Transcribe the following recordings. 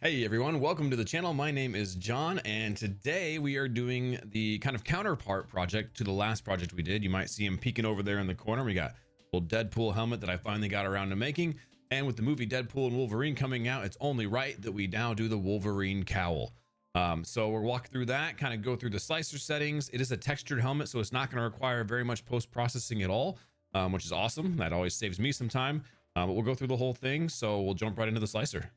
Hey everyone, welcome to the channel. My name is John, and today we are doing the kind of counterpart project to the last project we did. You might see him peeking over there in the corner. We got a little Deadpool helmet that I finally got around to making, and with the movie Deadpool and Wolverine coming out, it's only right that we now do the Wolverine Cowl. So we'll walk through that, kind of go through the slicer settings. It is a textured helmet, so it's not going to require very much post-processing at all, which is awesome. That always saves me some time, but we'll go through the whole thing, so we'll jump right into the slicer.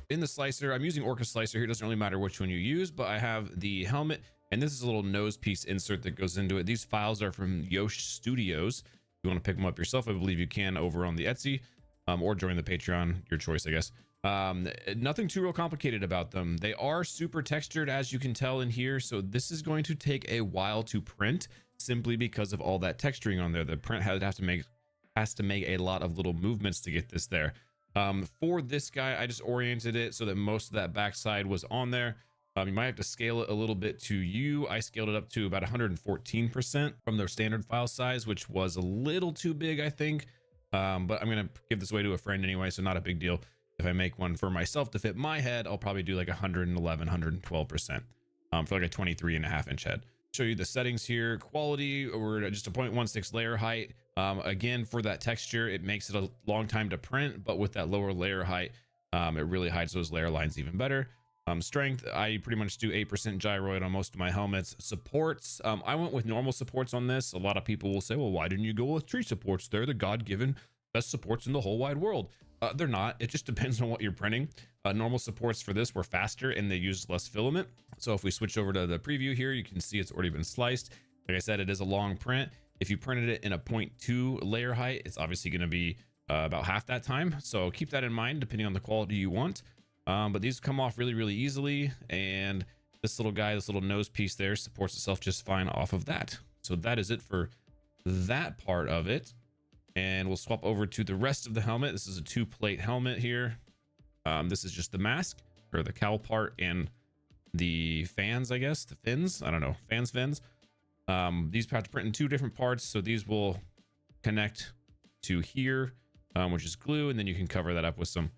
In the slicer, I'm using Orca slicer here. It doesn't really matter which one you use, but I have the helmet, and this is a little nose piece insert that goes into it. These files are from Yosh Studios. If you want to pick them up yourself, I believe you can over on the Etsy, or join the Patreon, your choice, I guess. Nothing too real complicated about them. They are super textured, as you can tell in here, so this is going to take a while to print simply because of all that texturing on there. The print has to make a lot of little movements to get this there. For this guy, I just oriented it so that most of that backside was on there. You might have to scale it a little bit to you. I scaled it up to about 114% from their standard file size, which was a little too big, I think. But I'm going to give this away to a friend anyway, so not a big deal. If I make one for myself to fit my head, I'll probably do like 111, 112% for like a 23.5-inch head. Show you the settings here. Quality, we're at just a 0.16 layer height. Again, for that texture, it makes it a long time to print, but with that lower layer height, it really hides those layer lines even better. Strength, I pretty much do 8% gyroid on most of my helmets. Supports, I went with normal supports on this. A lot of people will say, well, why didn't you go with tree supports? They're the God-given best supports in the whole wide world. They're not. It just depends on what you're printing. Normal supports for this were faster and they use less filament. So if we switch over to the preview here, you can see it's already been sliced. Like I said, it is a long print. If you printed it in a 0.2 layer height, it's obviously going to be about half that time. So keep that in mind depending on the quality you want. But these come off really, really easily. And this little guy, this little nose piece there supports itself just fine off of that. So that is it for that part of it. And we'll swap over to the rest of the helmet. This is a 2-plate helmet here. This is just the mask, or the cowl part, and the fans, I guess, the fins. I don't know, fins. These have to print in 2 different parts, so these will connect to here, which is glue, and then you can cover that up with some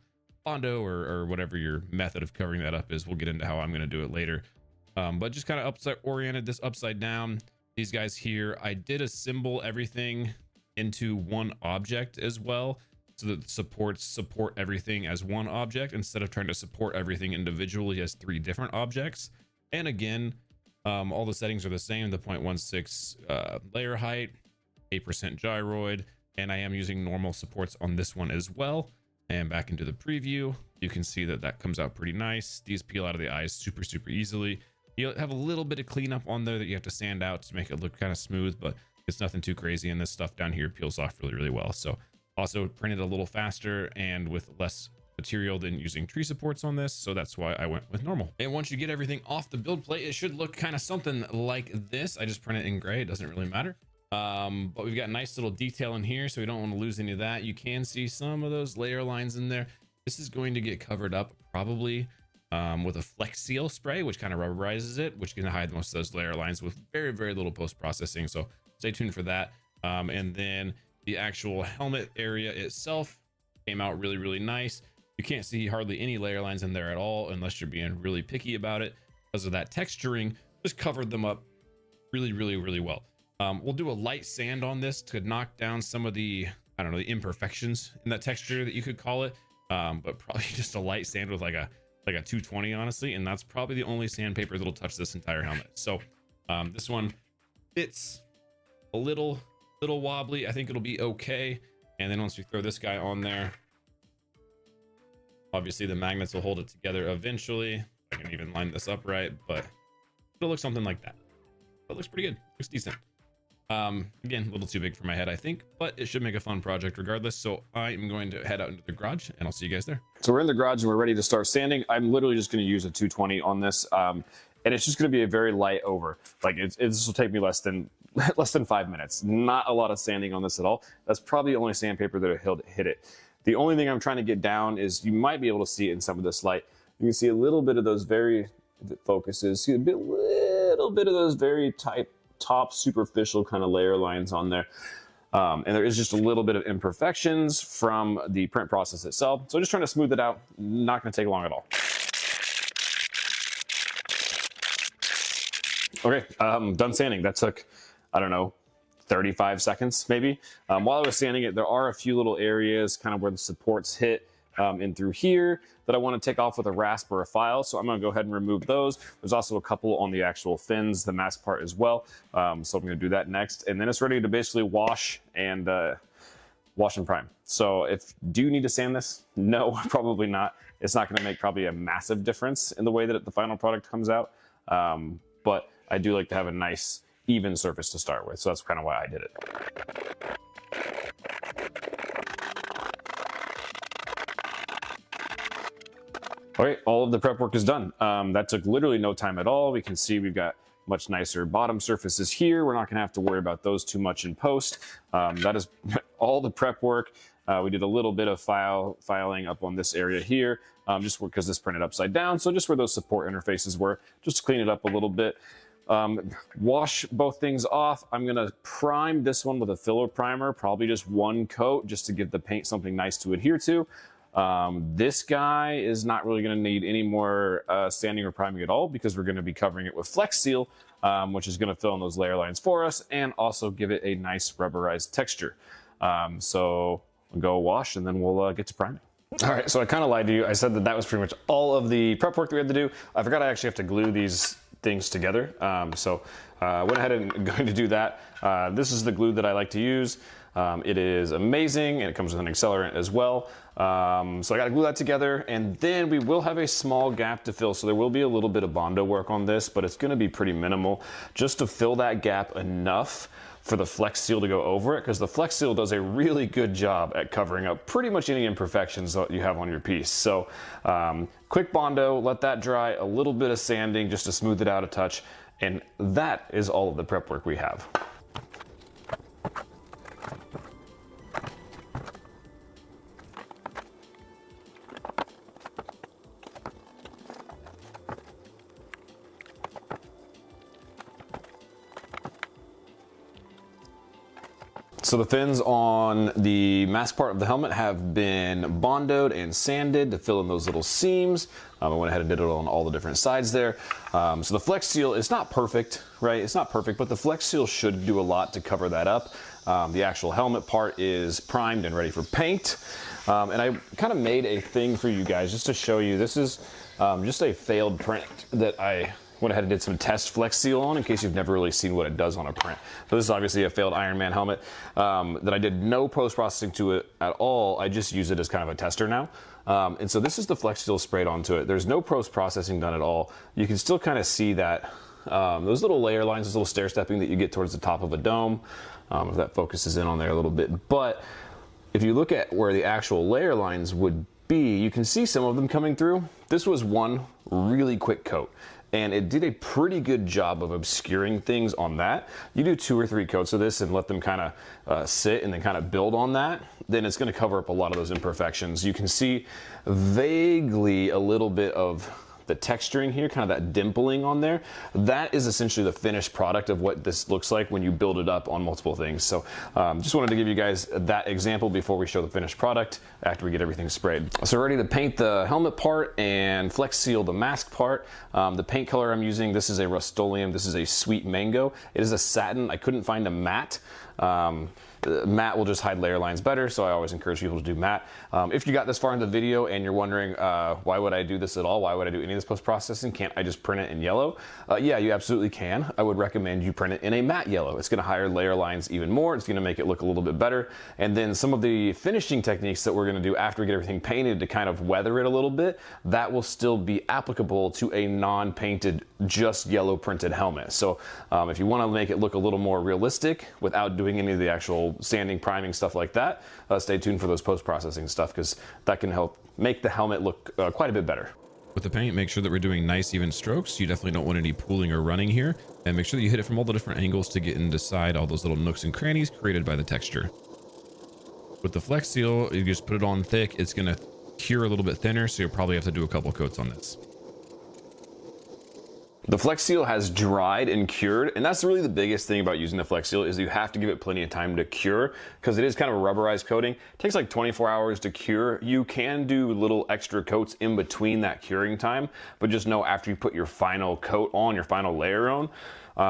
Bondo or whatever your method of covering that up is. We'll get into how I'm going to do it later. But just kind of oriented this upside down. These guys here, I did assemble everything into one object as well, so that supports support everything as one object instead of trying to support everything individually as 3 different objects. And again, all the settings are the same. The 0.16 layer height, 8% gyroid, and I am using normal supports on this one as well. And back into the preview, you can see that that comes out pretty nice. These peel out of the eyes super easily. You have a little bit of cleanup on there that you have to sand out to make it look kind of smooth, but it's nothing too crazy, and this stuff down here peels off really well. So also printed a little faster and with less material than using tree supports on this, so that's why I went with normal. And once you get everything off the build plate, it should look kind of something like this. I just print it in gray, it doesn't really matter. But we've got a nice little detail in here, so we don't want to lose any of that. You can see some of those layer lines in there. This is going to get covered up probably with a Flex Seal spray, which kind of rubberizes it, which can hide most of those layer lines with very little post-processing, so stay tuned for that. And then the actual helmet area itself came out really nice. You can't see hardly any layer lines in there at all unless you're being really picky about it, because of that texturing just covered them up really well. We'll do a light sand on this to knock down some of the, I don't know, the imperfections in that texture that you could call it, but probably just a light sand with like a 220, honestly, and that's probably the only sandpaper that'll touch this entire helmet. So this one fits a little wobbly. I think it'll be okay. And then once we throw this guy on there, obviously the magnets will hold it together eventually. I can even line this up right, but it'll look something like that. That looks pretty good. Looks decent. Again, a little too big for my head, I think, but it should make a fun project regardless. So I'm going to head out into the garage and I'll see you guys there. So we're in the garage and we're ready to start sanding. I'm literally just going to use a 220 on this, and it's just going to be a very light over. Like this will take me less than 5 minutes. Not a lot of sanding on this at all. That's probably the only sandpaper that will hit it. The only thing I'm trying to get down is, you might be able to see it in some of this light. You can see a little bit of those very, if it focuses, see a little bit of those very top superficial kind of layer lines on there. And there is just a little bit of imperfections from the print process itself. So just trying to smooth it out, not gonna take long at all. Okay, done sanding. That took, I don't know, 35 seconds maybe. While I was sanding it, there are a few little areas kind of where the supports hit in through here that I want to take off with a rasp or a file. So I'm going to go ahead and remove those. There's also a couple on the actual fins, the mask part as well. So I'm going to do that next. And then it's ready to basically wash and prime. So do you need to sand this? No, probably not. It's not going to make probably a massive difference in the way that the final product comes out. But I do like to have a nice even surface to start with. So that's kind of why I did it. Okay, all of the prep work is done. That took literally no time at all. We can see we've got much nicer bottom surfaces here. We're not gonna have to worry about those too much in post. That is all the prep work. We did a little bit of filing up on this area here, just because this printed upside down. So just where those support interfaces were, just to clean it up a little bit. Wash both things off. I'm gonna prime this one with a filler primer, probably just one coat, just to give the paint something nice to adhere to. This guy is not really going to need any more sanding or priming at all, because we're going to be covering it with Flex Seal, which is going to fill in those layer lines for us and also give it a nice rubberized texture. So we'll go wash and then we'll get to priming. All right, so I kind of lied to you. I said that was pretty much all of the prep work that we had to do. I forgot I actually have to glue these things together. So I went ahead and going to do that. This is the glue that I like to use. It is amazing, and it comes with an accelerant as well. So I got to glue that together, and then we will have a small gap to fill. So there will be a little bit of Bondo work on this, but it's going to be pretty minimal, just to fill that gap enough for the Flex Seal to go over it, because the Flex Seal does a really good job at covering up pretty much any imperfections that you have on your piece. So quick Bondo, let that dry, a little bit of sanding just to smooth it out a touch, and that is all of the prep work we have. So the fins on the mask part of the helmet have been bondoed and sanded to fill in those little seams. I went ahead and did it on all the different sides there. So the Flex Seal is not perfect, right? It's not perfect, but the Flex Seal should do a lot to cover that up. The actual helmet part is primed and ready for paint. And I kind of made a thing for you guys just to show you. This is just a failed print that I went ahead and did some test Flex Seal on, in case you've never really seen what it does on a print. So this is obviously a failed Iron Man helmet that I did no post-processing to it at all. I just use it as kind of a tester now. And so this is the Flex Seal sprayed onto it. There's no post-processing done at all. You can still kind of see that those little layer lines, those little stair stepping that you get towards the top of a dome, if that focuses in on there a little bit. But if you look at where the actual layer lines would be, you can see some of them coming through. This was one really quick coat, and it did a pretty good job of obscuring things on that. You do 2 or 3 coats of this and let them kind of sit and then kind of build on that, then it's going to cover up a lot of those imperfections. You can see vaguely a little bit of the texturing here, kind of that dimpling on there. That is essentially the finished product of what this looks like when you build it up on multiple things. So just wanted to give you guys that example before we show the finished product after we get everything sprayed. So we're ready to paint the helmet part and Flex Seal the mask part. The paint color I'm using, this is a Rust-Oleum. This is a Sweet Mango. It is a satin. I couldn't find a matte. Matte will just hide layer lines better, so I always encourage people to do matte. If you got this far in the video and you're wondering why would I do this at all, why would I do any of this post-processing, can't I just print it in yellow? Yeah, you absolutely can. I would recommend you print it in a matte yellow. It's going to hide layer lines even more. It's going to make it look a little bit better. And then some of the finishing techniques that we're going to do after we get everything painted to kind of weather it a little bit, that will still be applicable to a non-painted, just yellow printed helmet. So if you want to make it look a little more realistic without doing any of the actual sanding, priming, stuff like that, stay tuned for those post-processing stuff, because that can help make the helmet look quite a bit better. With the paint, make sure that we're doing nice even strokes. You definitely don't want any pooling or running here, and make sure that you hit it from all the different angles to get inside all those little nooks and crannies created by the texture. With the Flex Seal, you just put it on thick. It's going to cure a little bit thinner, so you'll probably have to do a couple coats on this. The Flex Seal has dried and cured, and that's really the biggest thing about using the Flex Seal is you have to give it plenty of time to cure because it is kind of a rubberized coating. It takes like 24 hours to cure. You can do little extra coats in between that curing time, but just know after you put your final coat on, your final layer on,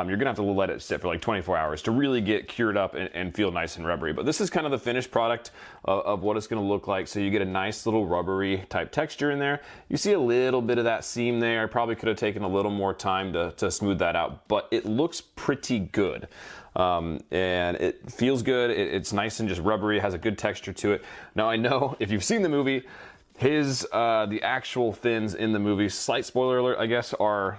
you're gonna have to let it sit for like 24 hours to really get cured up and feel nice and rubbery. But this is kind of the finished product of what it's gonna look like. So you get a nice little rubbery type texture in there. You see a little bit of that seam there. Probably could have taken a little more time to smooth that out, but it looks pretty good. And it feels good. It's nice and just rubbery. It has a good texture to it. Now I know if you've seen the movie, the actual fins in the movie, slight spoiler alert, I guess, are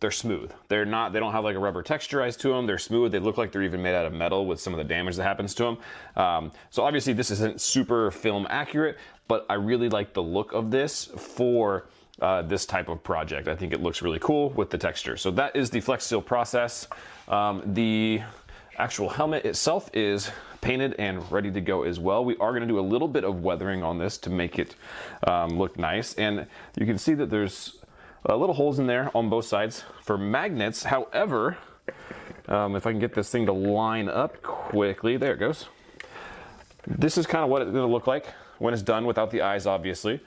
they're smooth. They don't have like a rubber texturized to them. They're smooth. They look like they're even made out of metal with some of the damage that happens to them. So obviously this isn't super film accurate, but I really like the look of this for this type of project. I think it looks really cool with the texture. So that is the Flex Seal process. The actual helmet itself is painted and ready to go as well. We are going to do a little bit of weathering on this to make it look nice, and you can see that there's little holes in there on both sides for magnets. However, if I can get this thing to line up quickly, there it goes. This is kind of what it's going to look like when it's done, without the eyes, obviously.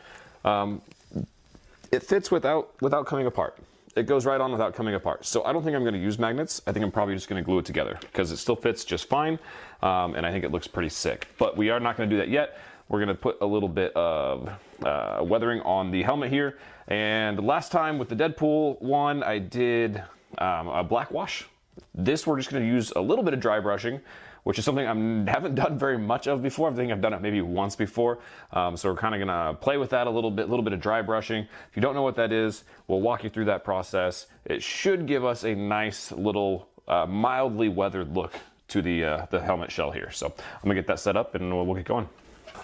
It fits without coming apart. It goes right on without coming apart. So I don't think I'm going to use magnets. I think I'm probably just going to glue it together because it still fits just fine. And I think it looks pretty sick. But we are not going to do that yet. We're going to put a little bit of weathering on the helmet here. And last time with the Deadpool one, I did a black wash. This we're just going to use a little bit of dry brushing, which is something I haven't done very much of before. I think I've done it maybe once before. So we're kind of gonna play with that a little bit of dry brushing. If you don't know what that is, we'll walk you through that process. It should give us a nice little mildly weathered look to the helmet shell here. So I'm gonna get that set up and we'll get going.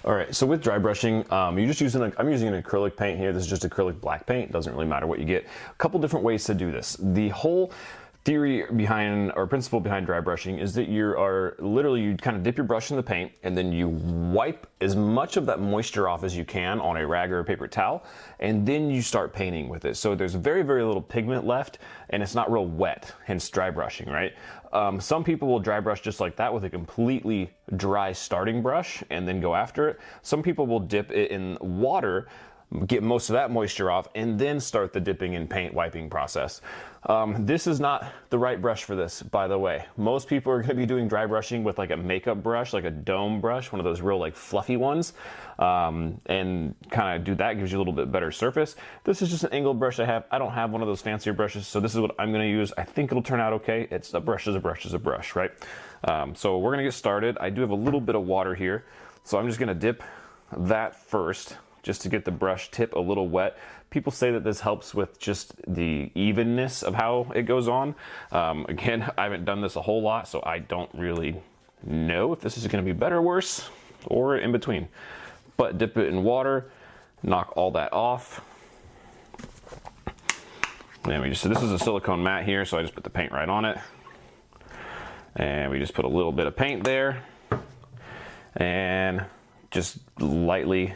All right, so with dry brushing, I'm using an acrylic paint here. This is just acrylic black paint. Doesn't really matter what you get. A couple different ways to do this. The whole theory behind, or principle behind dry brushing is that you kind of dip your brush in the paint and then you wipe as much of that moisture off as you can on a rag or a paper towel, and then you start painting with it. So there's very, very little pigment left and it's not real wet, hence dry brushing, right? Some people will dry brush just like that with a completely dry starting brush and then go after it. Some people will dip it in water, get most of that moisture off, and then start the dipping and paint wiping process. This is not the right brush for this, by the way. Most people are going to be doing dry brushing with like a makeup brush, like a dome brush, one of those real like fluffy ones, and kind of do that, gives you a little bit better surface. This is just an angled brush I have. I don't have one of those fancier brushes, so this is what I'm going to use. I think it'll turn out okay. It's a brush is a brush is a brush, right? So we're going to get started. I do have a little bit of water here, so I'm just going to dip that first, just to get the brush tip a little wet. People say that this helps with just the evenness of how it goes on. Again, I haven't done this a whole lot, so I don't really know if this is gonna be better or worse, or in between. But dip it in water, knock all that off. And so this is a silicone mat here, so I just put the paint right on it. And we just put a little bit of paint there. And just lightly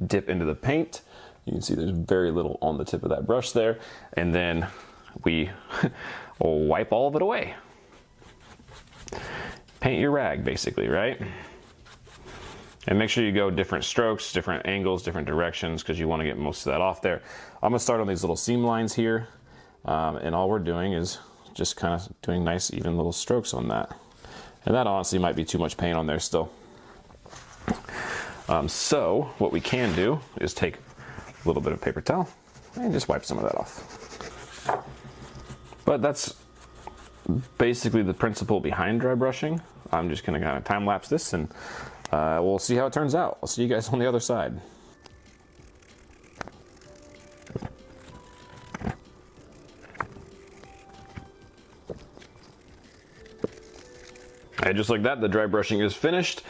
dip into the paint. You can see there's very little on the tip of that brush there, and then we wipe all of it away. Paint your rag, basically, right? And make sure you go different strokes, different angles, different directions, because you want to get most of that off there. I'm gonna start on these little seam lines here, and all we're doing is just kind of doing nice even little strokes on that. And that honestly might be too much paint on there still. So what we can do is take a little bit of paper towel and just wipe some of that off. But that's basically the principle behind dry brushing. I'm just gonna kind of time lapse this and we'll see how it turns out. I'll see you guys on the other side. And just like that, the dry brushing is finished.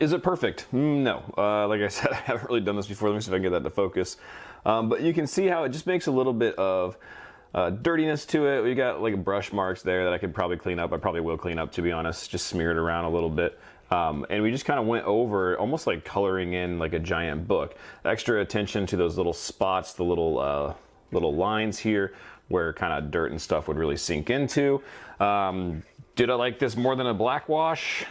Is it perfect? No. Like I said, I haven't really done this before. Let me see if I can get that to focus. But you can see how it just makes a little bit of dirtiness to it. We got like brush marks there that I could probably clean up. I probably will clean up, to be honest. Just smear it around a little bit. And we just kind of went over, almost like coloring in like a giant book. Extra attention to those little spots, the little lines here. where kind of dirt and stuff would really sink into. Did I like this more than a black wash?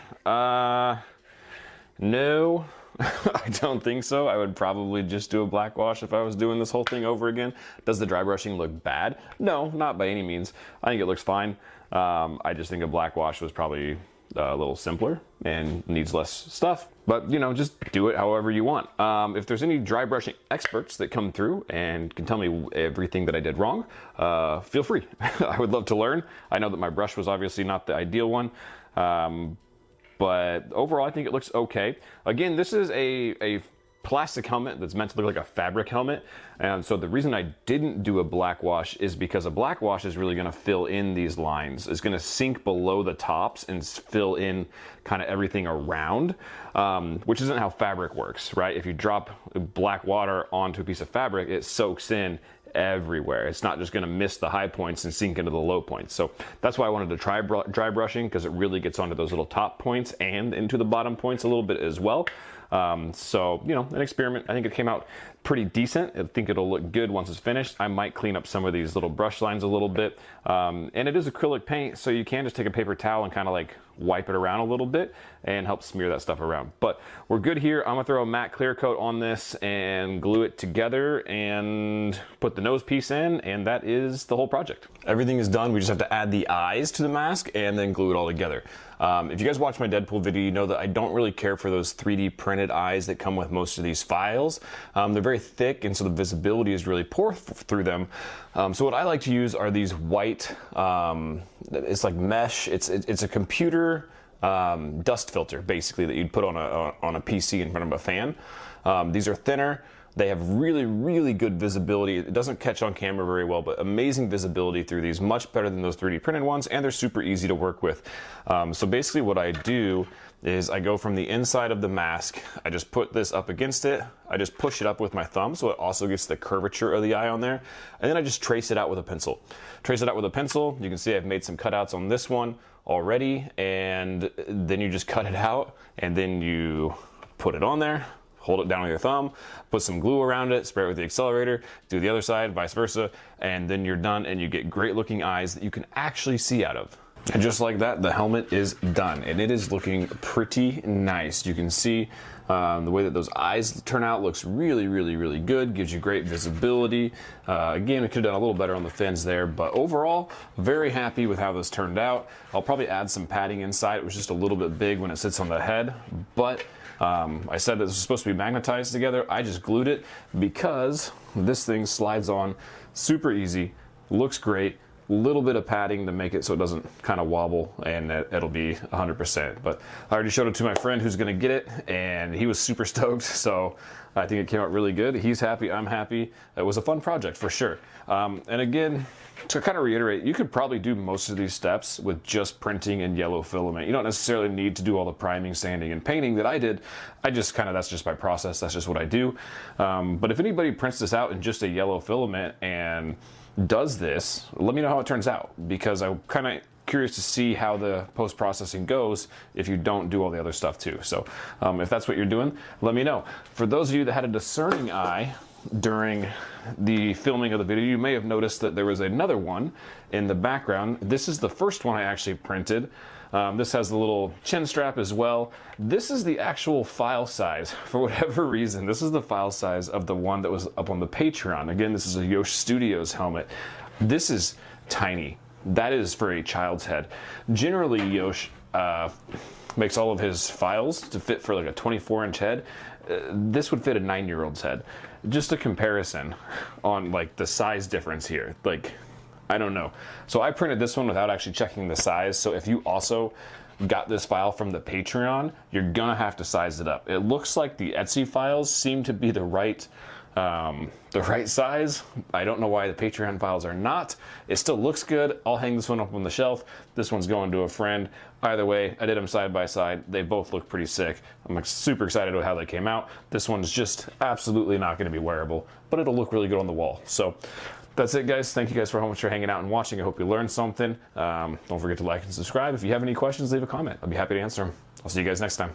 No, I don't think so. I would probably just do a black wash if I was doing this whole thing over again. Does the dry brushing look bad? No, not by any means. I think it looks fine. I just think a black wash was probably a little simpler and needs less stuff. But, you know, just do it however you want. If there's any dry brushing experts that come through and can tell me everything that I did wrong, feel free. I would love to learn. I know that my brush was obviously not the ideal one. But overall, I think it looks okay. Again, this is a plastic helmet that's meant to look like a fabric helmet. And so the reason I didn't do a black wash is because a black wash is really gonna fill in these lines. It's gonna sink below the tops and fill in kind of everything around, which isn't how fabric works, right? If you drop black water onto a piece of fabric, it soaks in everywhere. It's not just going to miss the high points and sink into the low points. So that's why I wanted to try dry brushing, because it really gets onto those little top points and into the bottom points a little bit as well. So, you know, an experiment. I think it came out pretty decent. I think it'll look good once it's finished. I might clean up some of these little brush lines a little bit. And it is acrylic paint, so you can just take a paper towel and kind of like wipe it around a little bit and help smear that stuff around. But we're good here. I'm gonna throw a matte clear coat on this and glue it together and put the nose piece in, and that is the whole project. Everything is done. We just have to add the eyes to the mask and then glue it all together. If you guys watch my Deadpool video, you know that I don't really care for those 3D printed eyes that come with most of these files. They're very thick, and so the visibility is really poor through them. So what I like to use are these white, it's like mesh, it's a computer dust filter, basically, that you'd put on a PC in front of a fan. These are thinner. They have really, really good visibility. It doesn't catch on camera very well, but amazing visibility through these, much better than those 3D printed ones, and they're super easy to work with. So basically what I do is I go from the inside of the mask, I just put this up against it, I just push it up with my thumb so it also gets the curvature of the eye on there, and then I just trace it out with a pencil. Trace it out with a pencil. You can see I've made some cutouts on this one already, and then you just cut it out, and then you put it on there, hold it down with your thumb, put some glue around it, spray it with the accelerator, do the other side, vice versa, and then you're done, and you get great looking eyes that you can actually see out of. And just like that, the helmet is done, and it is looking pretty nice. You can see the way that those eyes turn out looks really, really, really good, gives you great visibility. Again, we could have done a little better on the fins there, but overall, very happy with how this turned out. I'll probably add some padding inside. It was just a little bit big when it sits on the head, but I said this was supposed to be magnetized together. I just glued it because this thing slides on super easy, looks great. Little bit of padding to make it so it doesn't kind of wobble, and it'll be 100%. But I already showed it to my friend who's going to get it, and he was super stoked. So I think it came out really good. He's happy, I'm happy. It was a fun project for sure. And again, to kind of reiterate, you could probably do most of these steps with just printing and yellow filament. You don't necessarily need to do all the priming, sanding, and painting that I did. I just kind of, that's just my process. That's just what I do. But if anybody prints this out in just a yellow filament and does this, let me know how it turns out, because I'm kind of curious to see how the post-processing goes if you don't do all the other stuff too. So if that's what you're doing, let me know. For those of you that had a discerning eye during the filming of the video, you may have noticed that there was another one in the background. This is the first one I actually printed. This has the little chin strap as well. This is the actual file size. For whatever reason, this is the file size of the one that was up on the Patreon. Again, this is a Yosh Studios helmet. This is tiny. That is for a child's head. Generally, Yosh makes all of his files to fit for like a 24-inch head. This would fit a 9-year-old's head. Just a comparison on like the size difference here. Like, I don't know. So I printed this one without actually checking the size. So if you also got this file from the Patreon, you're gonna have to size it up. It looks like the Etsy files seem to be the right size. I don't know why the Patreon files are not. It still looks good. I'll hang this one up on the shelf. This one's going to a friend. Either way, I did them side by side. They both look pretty sick. I'm like super excited about how they came out. This one's just absolutely not gonna be wearable, but it'll look really good on the wall. So that's it, guys. Thank you guys so much for hanging out and watching. I hope you learned something. Don't forget to like and subscribe. If you have any questions, leave a comment. I'll be happy to answer them. I'll see you guys next time.